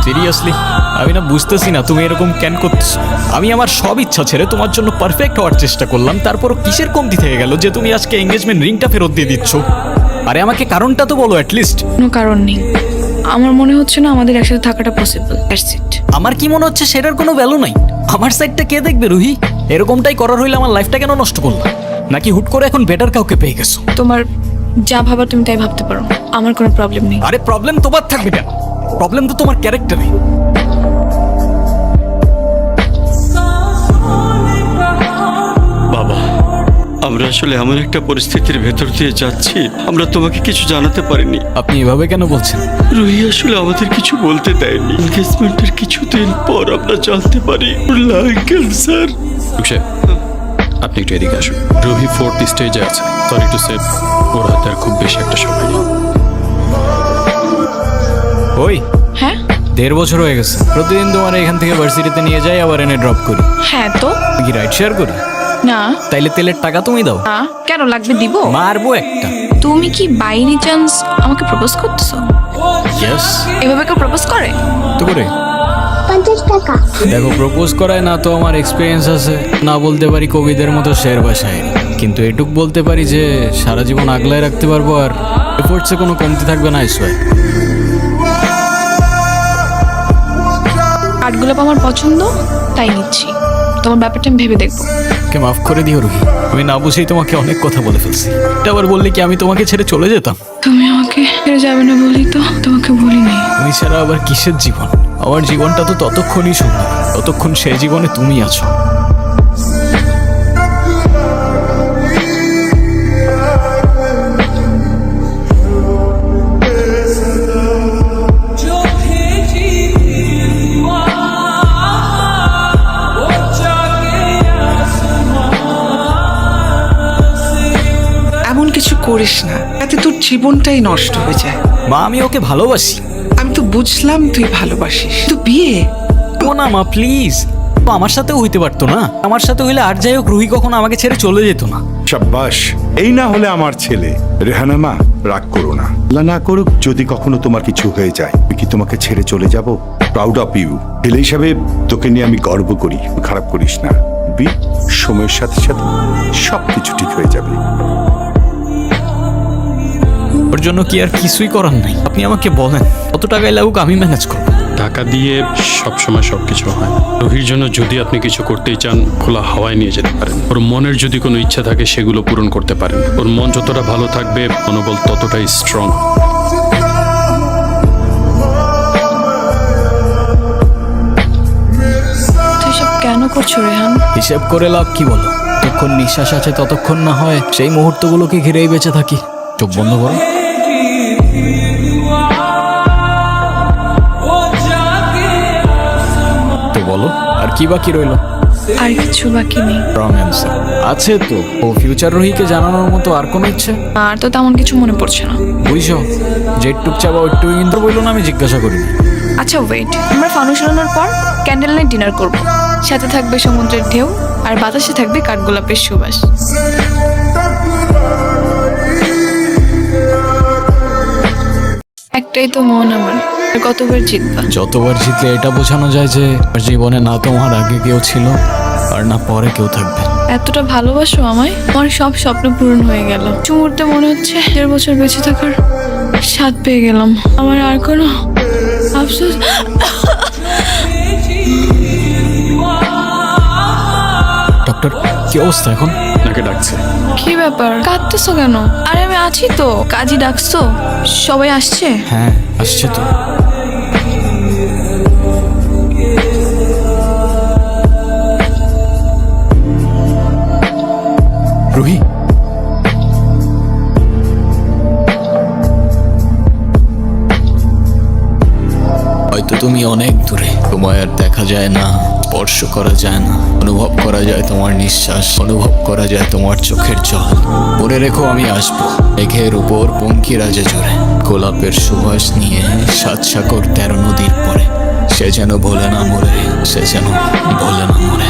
Seriously আমি না বুঝতেছি না তুমি এরকম কেন করতেছো। আমি আমার সব ইচ্ছা ছেড়ে তোমার জন্য পারফেক্ট হওয়ার চেষ্টা করলাম, তারপরও কিসের কমতি থেকে গেল যে তুমি আজকে এঙ্গেজমেন্ট রিংটা ফেরত দিয়ে দিচ্ছ? আরে আমাকে কারণটা তো বলো অ্যাটলিস্ট। কোনো কারণ নেই, আমার মনে হচ্ছে না আমাদের একসাথে থাকাটা পসিবল। That's it. আমার কি মনে হচ্ছে সেটার কোনো ভ্যালু নাই? আমার সাইডটা কে দেখবে রুহি? এরকমটাই করার হইলে আমার লাইফটা কেন নষ্ট করলাম? নাকি হুট করে এখন বেটার কাউকে পেয়ে গেছো? তোমার যা ভাবার তুমি তাই ভাবতে পারো, আমার কোনো প্রবলেম নেই। আরে প্রবলেম তোমার থাকবে কেন? প্রবলেম তো তোমার ক্যারেক্টারে। বাবা, আমরা আসলে এমন একটা পরিস্থিতির ভেতর দিয়ে যাচ্ছি, আমরা তোমাকে কিছু জানাতে পারিনি। আপনি এভাবে কেন বলছেন? রুহি আসলে আমাদের কিছু বলতে দেয়নি। এনগেজমেন্টের কিছুদিন পর আমরা জানতে পারি লাং ক্যান্সার। আপনি একটু এদিকে আসুন। রুহি 4th স্টেজে আছে। সরি টু সে, ওর হাতে আর খুব বেশি একটা সময় নেই। ওই হ্যাঁ 1.5 বছর হয়ে গেছে, প্রতিদিন তোমার এখান থেকে ভার্সিটিতে নিয়ে যাই, আবার এনে ড্রপ করি। হ্যাঁ তো কি রাইড শেয়ার করি? না তাইলে তেলের টাকা তুমি দাও। না, কেন লাগবে? দিব। মারবো একটা। তুমি কি বাই এনি চান্স আমাকে প্রপোজ করতেছো? ইয়েস। এভাবে কেউ প্রপোজ করে? তো করে 50 টাকা। দেখো, প্রপোজ করায় না তো আমার এক্সপিরিয়েন্স আছে, না বলতে পারি কবিদের মতো শের বা শায়েরি, কিন্তু এটুক বলতে পারি যে সারা জীবন আগলায় রাখতে পারবো, আর এফোর্টসে কোনো কমতি থাকবে না। আইসোয় কাঠগোলাপ আমার পছন্দ, তাই নিচ্ছি। তোমার ব্যাপারটা আমি ভেবে দেখবো। কে মাফ করে দিও রুহি, আমি না বুঝেই তোমাকে অনেক কথা বলে ফেলছি। এটা আবার বললে কি আমি তোমাকে ছেড়ে চলে যেতাম? তুমি আমাকে ছেড়ে যাবে না বলি তো তোমাকে বলিনি। তুমি ছাড়া আবার কিসের জীবন? আমার জীবনটা তো ততক্ষণই সুন্দর ততক্ষণ সে জীবনে তুমি আছো। এমন কিছু করিস না, এতে তোর জীবনটাই নষ্ট হয়ে যায়। মা, আমি ওকে ভালোবাসি। আমি তো বুঝলাম তুই ভালোবাসিস, তো বিয়ে ও না মা, প্লিজ। আমার সাথেও হইতে পারতো না? আমার সাথে হইলে আর যাই হোক রুহি কখনো আমাকে ছেড়ে চলে যেত না। শাব্বাস, এই না হলে আমার ছেলে। রেহানা মা, রাগ করো না। আল্লাহ না করুক যদি কখনো তোমার কিছু হয়ে যায়, আমি কি তোমাকে ছেড়ে চলে যাব? Proud of you. ছেলে হিসাবে তোকে নিয়ে আমি গর্ব করি। খারাপ করিস না বি, সময়ের সাথে সাথে সবকিছু ঠিক হয়ে যাবে। ওর জন্য কি আর কিছুই করার নাই? আপনি আমাকে বলেন কত টাকায় লাগুক আমি ম্যানেজ করবো। টাকা দিয়ে সবসময় সবকিছু হয় না। রুহির জন্য যদি আপনি কিছু করতেই চান, খোলা হাওয়ায় নিয়ে যেতে পারেন। ওর মনের যদি কোনো ইচ্ছা থাকে সেগুলো পূরণ করতে পারেন। ওর মন যতটা ভালো থাকবে, মনোবল ততটাই স্ট্রং। তুই সব কেন করছো রেহান? হিসেব করে লাভ কি বলো? যতক্ষণ নিঃশ্বাস আছে ততক্ষণ না হয় সেই মুহূর্তগুলোকে ঘিরেই বেঁচে থাকি। চোখ বন্ধ করো। তো বলো, আর কি বাকি রইলো? আর কিছু বাকি নেই। Wrong answer. আছে তো। ও ফিউচার রুহিকে জানানোর মতো আর কোনো ইচ্ছে? আর তো তেমন কিছু মনে পড়ছে না। বুঝছো, যেটুক চাবা ওইটুকু কিন্তু বললো না, আমি জিজ্ঞাসা করিনি। আচ্ছা ওয়েট, আমরা ফানুস উড়ানোর পর ক্যান্ডেল নাইট ডিনার করব। সাথে থাকবে সমুদ্রের ঢেউ, আর বাতাসে থাকবে কাঠগোলাপের সুবাস। একটাই তো মন আমার, আর কতবার জিতবা? যতবার জিতলে এটা বোঝানো যায় যে জীবনে না তোমার আগে কেউ ছিল আর না পরে কেউ থাকবে। এতটা ভালোবাসো আমায়, আমার সব স্বপ্ন পূরণ হয়ে গেল। কিছু মুহূর্তে মনে হচ্ছে 1.5 বছর বেঁচে থাকার স্বাদ পেয়ে গেলাম। আমার আর কোনো আফসোস। ডক্টর, কি অবস্থা এখন? নাকে ডাকছে। কি ব্যাপার, কাঁদতেছো কেন? আরে আমি আছি তো। কাজী ডাকছো? সবাই আসছে? হ্যাঁ, আসছে তো। রুহি, হয়তো তুমি অনেক দূরে, তোমায় আর দেখা যায় না, স্পর্শ করা যায় না, অনুভব করা যায় তোমার নিঃশ্বাস, অনুভব করা যায় তোমার চোখের জল। মনে রেখো আমি আসবো মেঘের উপর পঙ্কিরাজে জোরে, গোলাপের সুবাস নিয়ে 7 সাগর 13 নদীর পরে। সে যেন ভোলে না মরে, সে যেন ভোলে না মরে।